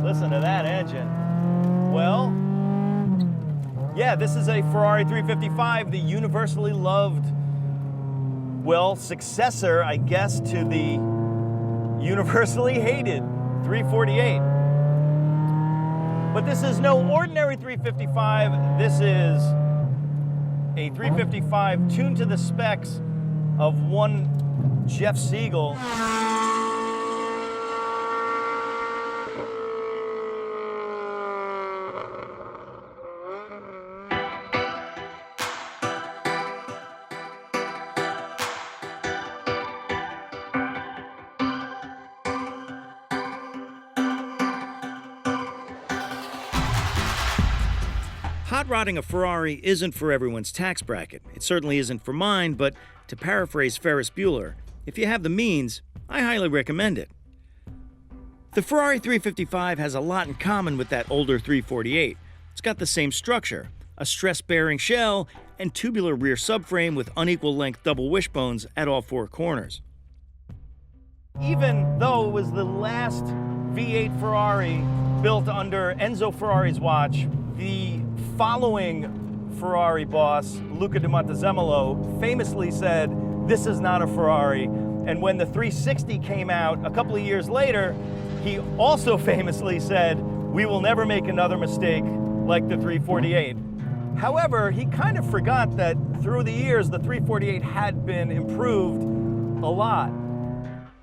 Listen to that engine. Well, yeah, this is a Ferrari 355, the universally loved, well, successor, I guess, to the universally hated 348. But this is no ordinary 355. This is a 355 tuned to the specs of one Jeff Segal. Hot rodding a Ferrari isn't for everyone's tax bracket. It certainly isn't for mine, but to paraphrase Ferris Bueller, if you have the means, I highly recommend it. The Ferrari 355 has a lot in common with that older 348. It's got the same structure, a stress-bearing shell, and tubular rear subframe with unequal length double wishbones at all four corners. Even though it was the last V8 Ferrari built under Enzo Ferrari's watch, the following Ferrari boss, Luca di Montezemolo, famously said, "This is not a Ferrari." And when the 360 came out a couple of years later, he also famously said, "We will never make another mistake like the 348." However, he kind of forgot that through the years, the 348 had been improved a lot.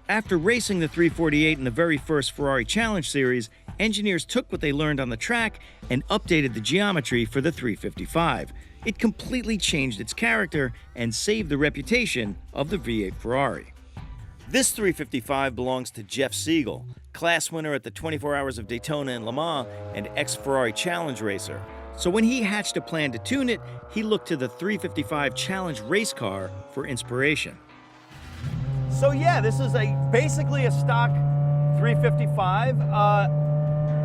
After racing the 348 in the very first Ferrari Challenge Series, engineers took what they learned on the track and updated the geometry for the 355. It completely changed its character and saved the reputation of the V8 Ferrari. This 355 belongs to Jeff Segal, class winner at the 24 Hours of Daytona and Le Mans and ex-Ferrari Challenge racer. So when he hatched a plan to tune it, he looked to the 355 Challenge race car for inspiration. So yeah, this is basically a stock 355.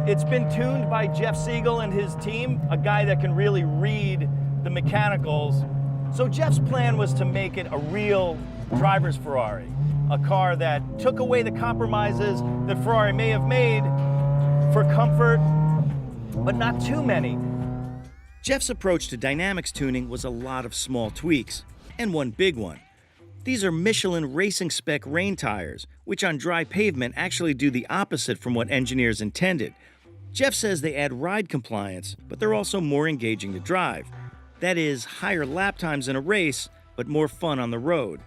It's been tuned by Jeff Segal and his team, a guy that can really read the mechanicals. So Jeff's plan was to make it a real driver's Ferrari, a car that took away the compromises that Ferrari may have made for comfort, but not too many. Jeff's approach to dynamics tuning was a lot of small tweaks, and one big one. These are Michelin racing spec rain tires, which on dry pavement actually do the opposite from what engineers intended. Jeff says they add ride compliance, but they're also more engaging to drive. That is, higher lap times in a race, but more fun on the road.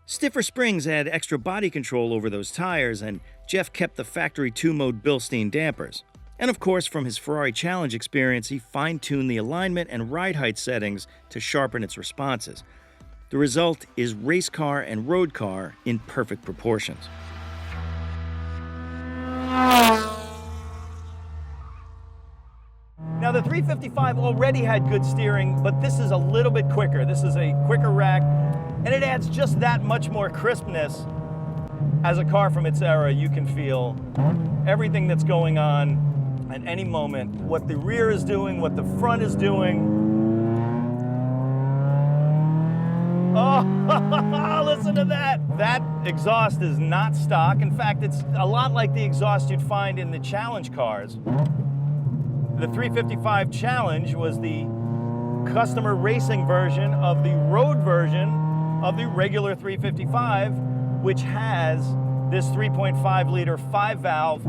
Stiffer springs add extra body control over those tires, and Jeff kept the factory 2-mode Bilstein dampers. And of course, from his Ferrari Challenge experience, he fine-tuned the alignment and ride height settings to sharpen its responses. The result is race car and road car in perfect proportions. Now the 355 already had good steering, but this is a little bit quicker. This is a quicker rack, and it adds just that much more crispness. As a car from its era, you can feel everything that's going on at any moment, what the rear is doing, what the front is doing. Oh, listen to that. That exhaust is not stock. In fact, it's a lot like the exhaust you'd find in the Challenge cars. The 355 Challenge was the customer racing version of the road version of the regular 355, which has this 3.5-liter 5-valve,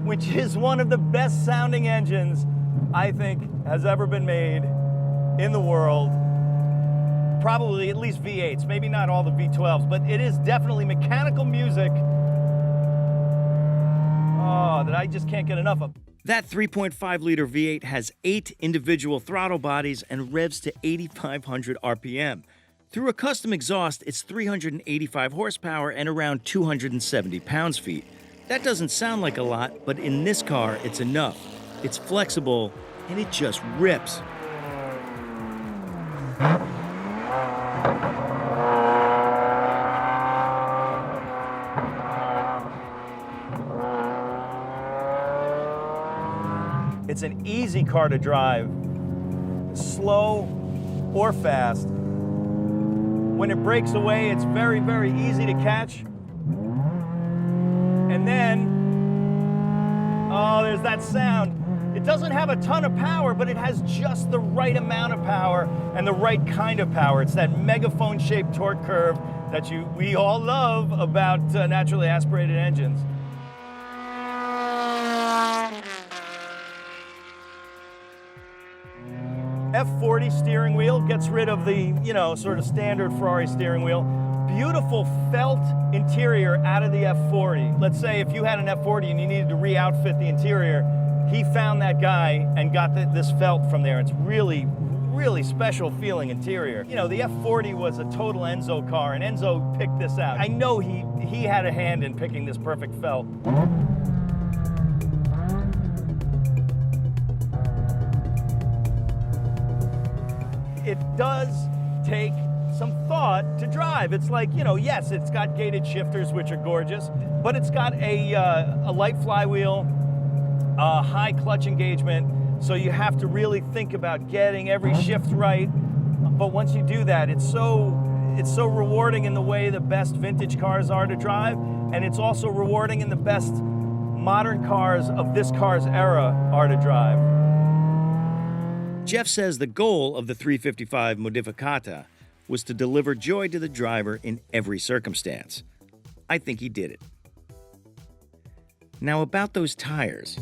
which is one of the best sounding engines I think has ever been made in the world. Probably at least V8s, maybe not all the V12s, but it is definitely mechanical music. Oh, that I just can't get enough of. That 3.5-liter V8 has 8 individual throttle bodies and revs to 8,500 RPM. Through a custom exhaust, it's 385 horsepower and around 270 pounds-feet. That doesn't sound like a lot, but in this car, it's enough. It's flexible, and it just rips. It's an easy car to drive, slow or fast. When it breaks away, it's very, very easy to catch. And then, oh, there's that sound. It doesn't have a ton of power, but it has just the right amount of power and the right kind of power. It's that megaphone-shaped torque curve that we all love about naturally aspirated engines. F40 steering wheel gets rid of the, sort of standard Ferrari steering wheel. Beautiful felt interior out of the F40. Let's say if you had an F40 and you needed to re-outfit the interior, he found that guy and got this felt from there. It's really, really special feeling interior. The F40 was a total Enzo car, and Enzo picked this out. I know he had a hand in picking this perfect felt. It does take some thought to drive. It's like, yes, it's got gated shifters, which are gorgeous, but it's got a light flywheel, high clutch engagement, so you have to really think about getting every shift right. But once you do that, it's so rewarding in the way the best vintage cars are to drive, and it's also rewarding in the best modern cars of this car's era are to drive. Jeff says the goal of the 355 Modificata was to deliver joy to the driver in every circumstance. I think he did it. Now about those tires.